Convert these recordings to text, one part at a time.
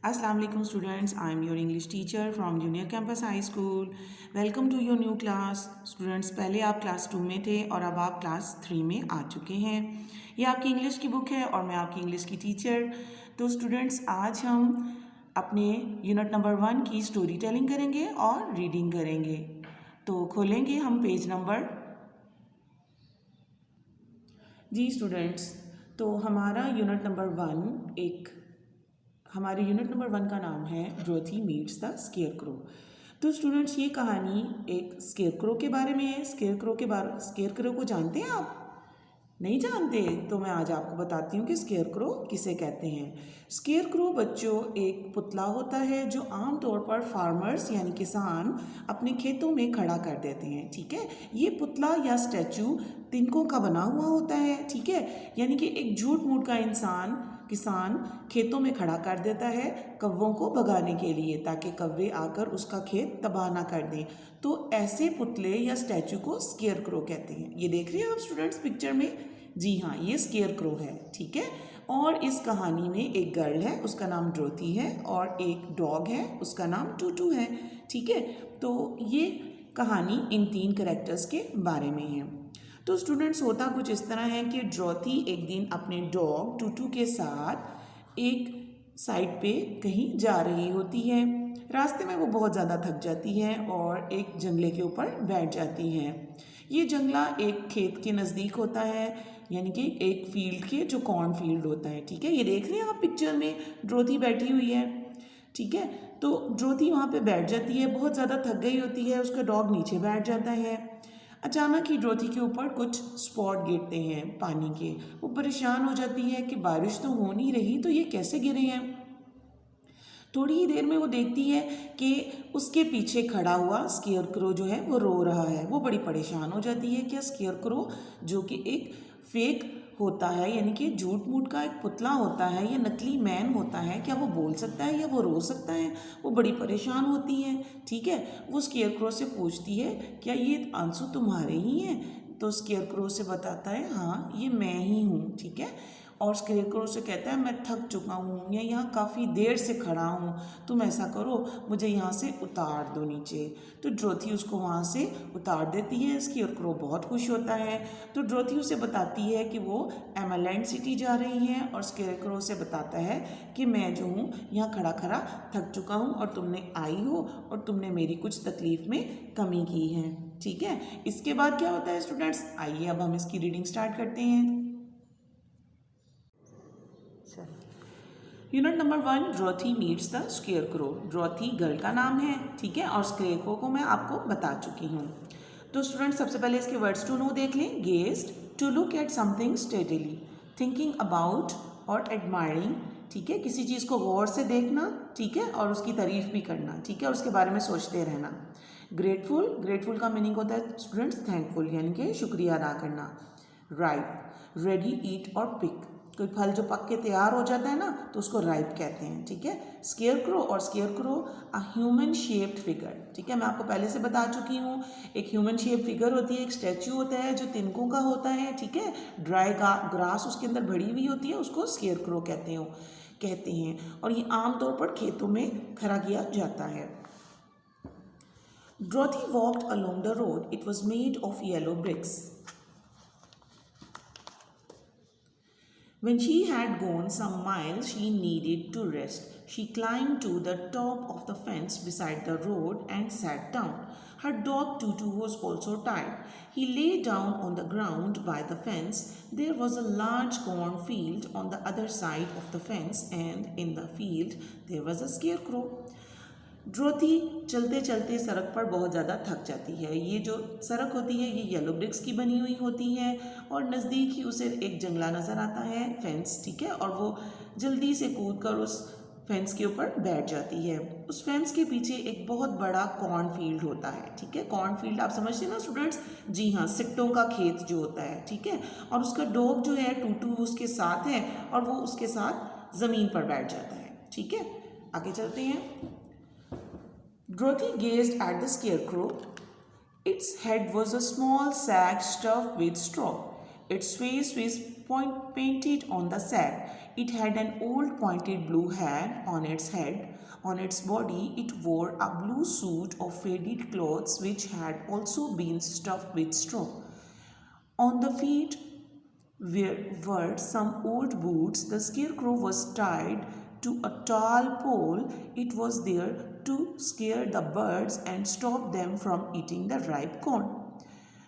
Assalamu alaikum students, I am your English teacher from Junior Campus High School. Welcome to your new class. Students, पहले आप class 2 में थे और अब आप क्लास 3 में आ चुके हैं. ये आपकी इंग्लिश की बुक है और मैं आपकी इंग्लिश की टीचर. तो स्टूडेंट्स, आज हम अपने यूनिट नंबर 1 की स्टोरी टेलिंग करेंगे और रीडिंग करेंगे. तो खोलेंगे हम पेज नंबर. जी स्टूडेंट्स, तो हमारे यूनिट नंबर 1 का नाम है डोरथी मीट्स द स्केयरक्रो. तो स्टूडेंट्स, ये कहानी एक स्केयरक्रो के बारे में है. स्केयरक्रो को जानते हैं आप? नहीं जानते? तो मैं आज आपको बताती हूँ कि स्केयरक्रो किसे कहते हैं. स्केयरक्रो बच्चों एक पुतला होता है जो आमतौर पर फार्मर्स यानी किसान अपने खेतों में खड़ा कर देते हैं. ठीक है, ये पुतला या स्टैचू तिनकों का बना हुआ होता है. ठीक है, यानी कि एक झूठ मूठ का किसान खेतों में खड़ा कर देता है कौवों को भगाने के लिए, ताकि कौवे आकर उसका खेत तबाह ना कर दें. तो ऐसे पुतले या स्टैचू को स्केयरक्रो कहते हैं. ये देख रहे हैं आप स्टूडेंट्स पिक्चर में? जी हाँ, ये स्केयरक्रो है. ठीक है, और इस कहानी में एक गर्ल है, उसका नाम डोरथी है, और एक डॉग है, उसका नाम टूटू है. ठीक है, तो ये कहानी इन 3 कैरेक्टर्स के बारे में है. तो स्टूडेंट्स, होता कुछ इस तरह है कि डोरथी एक दिन अपने डॉग टूटू के साथ एक साइड पे कहीं जा रही होती है. रास्ते में वो बहुत ज़्यादा थक जाती है और एक जंगले के ऊपर बैठ जाती है. ये जंगला एक खेत के नज़दीक होता है, यानी कि एक फील्ड के, जो कॉर्न फील्ड होता है. ठीक है, ये देख रहे हैं आप पिक्चर में डोरथी बैठी हुई है. ठीक है, तो डोरथी वहाँ पे बैठ जाती है, बहुत ज़्यादा थक गई होती है. उसका डॉग नीचे बैठ जाता है. अचानक ही डोरथी के ऊपर कुछ स्पॉट गिरते हैं पानी के. वो परेशान हो जाती है कि बारिश तो हो नहीं रही, तो ये कैसे गिरे हैं. थोड़ी ही देर में वो देखती है कि उसके पीछे खड़ा हुआ स्केयरक्रो जो है वो रो रहा है. वो बड़ी परेशान हो जाती है कि स्केयरक्रो, जो कि एक फेक होता है, यानी कि झूठ मूठ का एक पुतला होता है, ये नकली मैन होता है, क्या वो बोल सकता है या वो रो सकता है. वो बड़ी परेशान होती है. ठीक है, वो स्केयरक्रो से पूछती है, क्या ये आंसू तुम्हारे ही हैं? तो स्केयरक्रो से बताता है, हाँ ये मैं ही हूँ. ठीक है, और स्केयरक्रो से कहता है, मैं थक चुका हूँ, मैं यहाँ काफ़ी देर से खड़ा हूँ, तुम ऐसा करो, मुझे यहाँ से उतार दो नीचे. तो डोरथी उसको वहाँ से उतार देती है. स्केयरक्रो बहुत खुश होता है. तो डोरथी उसे बताती है कि वो एमरलैंड सिटी जा रही है, और स्केयरक्रो से बताता है कि मैं जो हूँ यहाँ खड़ा खड़ा थक चुका हूँ, और तुमने आई हो और तुमने मेरी कुछ तकलीफ़ में कमी की है. ठीक है, इसके बाद क्या होता है स्टूडेंट्स? आइए अब हम इसकी रीडिंग स्टार्ट करते हैं. Unit number 1, डोरथी meets the scarecrow. डोरथी girl का नाम है. ठीक है, और स्केयरक्रो को मैं आपको बता चुकी हूँ. तो स्टूडेंट, सबसे पहले इसके वर्ड्स टू नो देख लें. Gazed, to look at something steadily, thinking about और एडमायरिंग. ठीक है, किसी चीज़ को गौर से देखना. ठीक है, और उसकी तारीफ भी करना. ठीक है, और उसके बारे में सोचते रहना. ग्रेटफुल, ग्रेटफुल का मीनिंग होता है स्टूडेंट्स थैंकफुल, यानी कि शुक्रिया अदा करना. राइप, रेडी, ईट और पिक. कोई फल जो पक के तैयार हो जाता है ना, तो उसको राइप कहते हैं. ठीक है, स्केयरक्रो, और scarecrow a human shaped figure. ठीक है, मैं आपको पहले से बता चुकी हूँ, एक ह्यूमन शेप फिगर होती है, एक स्टैचू होता है जो तिनकों का होता है. ठीक है, ड्राई ग्रास उसके अंदर भरी हुई होती है, उसको स्केयरक्रो कहते हैं, और ये आमतौर पर खेतों में खड़ा किया जाता है. Dorothy walked along the road. It was made of yellow bricks. When she had gone some miles, she needed to rest. She climbed to the top of the fence beside the road and sat down. Her dog Tutu was also tired. He lay down on the ground by the fence. There was a large cornfield on the other side of the fence, and in the field there was a scarecrow. डोरथी चलते चलते सड़क पर बहुत ज़्यादा थक जाती है. ये जो सड़क होती है ये येलो ब्रिक्स की बनी हुई होती है, और नज़दीक ही उसे एक जंगला नज़र आता है, फेंस. ठीक है, और वो जल्दी से कूद कर उस फेंस के ऊपर बैठ जाती है. उस फेंस के पीछे एक बहुत बड़ा कॉर्न फील्ड होता है. ठीक है, कॉर्न फील्ड आप समझते हैं ना स्टूडेंट्स? जी हाँ, सिट्टों का खेत जो होता है. ठीक है, और उसका डॉग जो है टूटू उसके साथ है, और वो उसके साथ ज़मीन पर बैठ जाता है. ठीक है, आगे चलते हैं. Dorothy gazed at the scarecrow. Its head was a small sack stuffed with straw. Its face painted on the sack. It had an old pointed blue hat on its head. On its body, it wore a blue suit of faded clothes which had also been stuffed with straw. On the feet were some old boots. The scarecrow was tied to a tall pole. It was there to scare the birds and stop them from eating the ripe corn.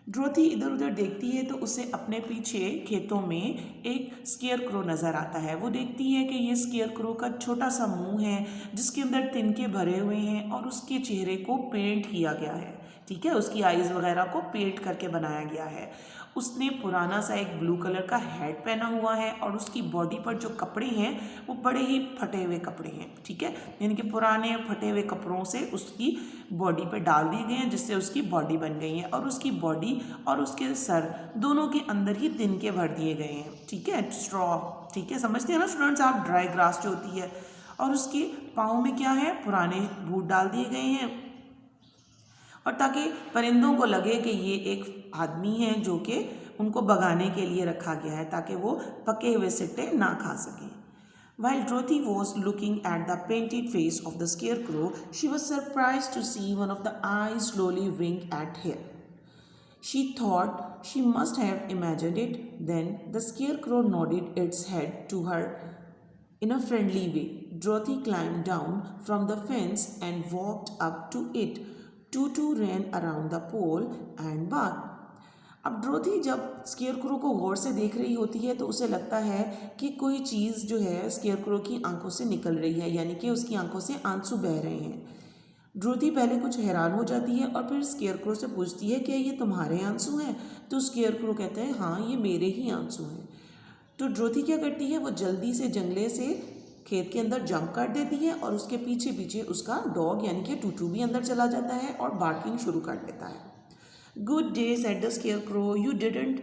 Dorothy इधर उधर देखती है तो उसे अपने पीछे खेतों में एक स्केयर क्रो नज़र आता है। वो देखती है कि ये स्केयर क्रो का छोटा सा मुंह है जिसके अंदर तिनके भरे हुए हैं और उसके चेहरे को पेंट किया गया है। ठीक है, उसकी आईज वगैरह को पेंट करके बनाया गया है। उसने पुराना सा एक ब्लू कलर का हैट पहना हुआ है और उसकी बॉडी पर जो कपड़े हैं वो बड़े ही फटे हुए कपड़े हैं। ठीक है, यानी कि पुराने फटे हुए कपड़ों से उसकी बॉडी पर डाल दिए गए हैं जिससे उसकी बॉडी बन गई है और उसकी बॉडी और उसके सर दोनों के अंदर ही तिनके भर दिए गए हैं। ठीक है, स्ट्रॉ। ठीक है, समझते हैं ना स्टूडेंट्स आप, ड्राई ग्रास जो होती है। और उसके पाँव में क्या है, पुराने बूट डाल दिए गए हैं और ताकि परिंदों को लगे कि ये एक आदमी है जो कि उनको भगाने के लिए रखा गया है ताकि वो पके हुए सिट्टे ना खा सकें। While Dorothy was looking at the painted face of the scarecrow, she was surprised to see one of the eyes slowly wink at her. She thought she must have imagined it. Then the scarecrow nodded its head to her in a friendly way. Dorothy climbed down from the fence and walked up to it. Tutu ran around the pole and barked. अब Dorothy जब scarecrow को गौर से देख रही होती है तो उसे लगता है कि कोई चीज़ जो है स्केयरक्रो की आंखों से निकल रही है, यानी कि उसकी आंखों से आंसू बह रहे हैं। ड्रोथी पहले कुछ हैरान हो जाती है और फिर स्केयरक्रो से पूछती है कि ये तुम्हारे आंसू हैं? तो स्केयरक्रो कहता है हाँ, ये मेरे ही आंसू हैं। तो ड्रोथी क्या करती है, वो जल्दी से जंगले से खेत के अंदर जंप कर देती है और उसके पीछे पीछे उसका डॉग यानी कि टूटू भी अंदर चला जाता है और बार्किंग शुरू कर देता है। Good day, said the scarecrow. You didn't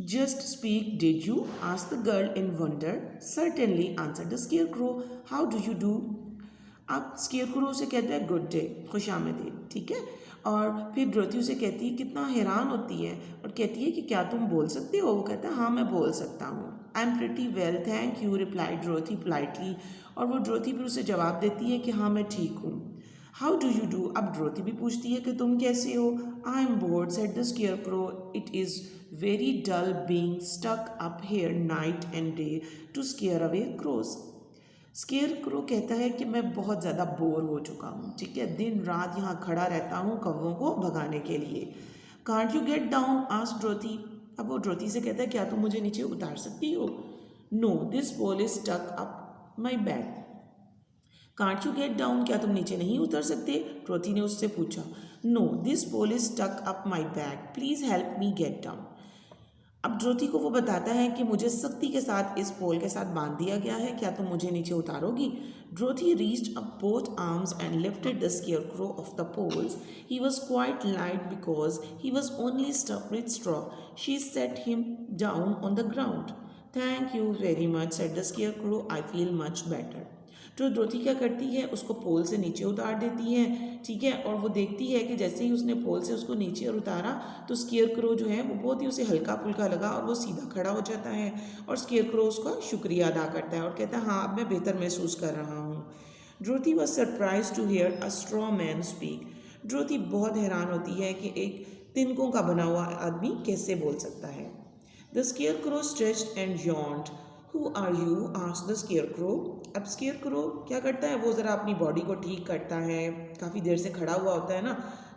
just speak, did you? asked the girl in wonder. Certainly, answered the scarecrow. How do you do? अब स्केयरक्रो से कहता है गुड डे, खुश आमदीद। ठीक है, और फिर ड्रोथी उसे कहती है, कितना हैरान होती है और कहती है कि क्या तुम बोल सकते हो? वो कहता है हाँ, मैं बोल सकता हूँ। I am pretty well thank you, replied Dorothy politely. और वो ड्रोथी फिर उसे जवाब देती है कि हाँ, मैं ठीक हूँ। How do you do? अब ड्रोथी भी पूछती है कि तुम कैसे हो? I am bored, said the scarecrow. It is very dull being stuck up here night and day to scare away crows. Scarecrow कहता है कि मैं बहुत ज़्यादा बोर हो चुका हूँ। ठीक है, दिन रात यहाँ खड़ा रहता हूँ कौवों को भगाने के लिए। Can't you get down? Asked Dorothy. अब वो ड्रोथी से कहता है क्या तुम मुझे नीचे उतार सकती हो? No, this pole is stuck up my back. Can't you get down? क्या तुम नीचे नहीं उतर सकते? ड्रोथी ने उससे पूछा। No, this pole is stuck up my back, please help me get down. अब ड्रोथी को वो बताता है कि मुझे सख्ती के साथ इस पोल के साथ बांध दिया गया है, क्या तुम मुझे नीचे उतारोगी? Dorothy reached up both arms and lifted the scarecrow off the poles. He was quite light because he was only stuffed with straw. She set him down on the ground. Thank you very much, said the scarecrow. I feel much better. तो Dorothy क्या करती है, उसको पोल से नीचे उतार देती है। ठीक है, और वो देखती है कि जैसे ही उसने पोल से उसको नीचे उतारा तो स्केयरक्रो जो है वो बहुत ही उसे हल्का फुल्का लगा और वो सीधा खड़ा हो जाता है और स्केयरक्रो उसका शुक्रिया अदा करता है और कहता है हाँ, अब मैं बेहतर महसूस कर रहा हूँ। Dorothy was surprise to hear a straw man speak. Dorothy बहुत हैरान होती है कि एक तिनकों का बना हुआ आदमी कैसे बोल सकता है। The scarecrow stretched and yawned. Who are you? asked the scarecrow. अब स्केयरक्रो क्या करता है, वो ज़रा अपनी बॉडी को ठीक करता है। काफ़ी देर से खड़ा हुआ होता है ना,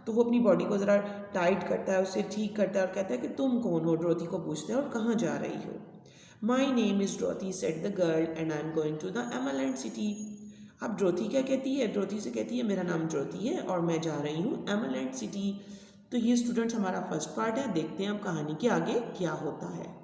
तो वो अपनी बॉडी को ज़रा टाइट करता है, उसे ठीक करता है और कहता है कि तुम कौन हो? ड्रोथी को पूछते हैं और कहाँ जा रही हो? My name is Dorothy, said the girl, and I am going to the Emerald City. अब ड्रोथी क्या कहती है, ड्रोथी से कहती है मेरा नाम ड्रोथी है और मैं जा रही हूँ एमरलैंड सिटी. तो ये स्टूडेंट्स हमारा फर्स्ट पार्ट है। देखते हैं अब कहानी के आगे क्या होता है।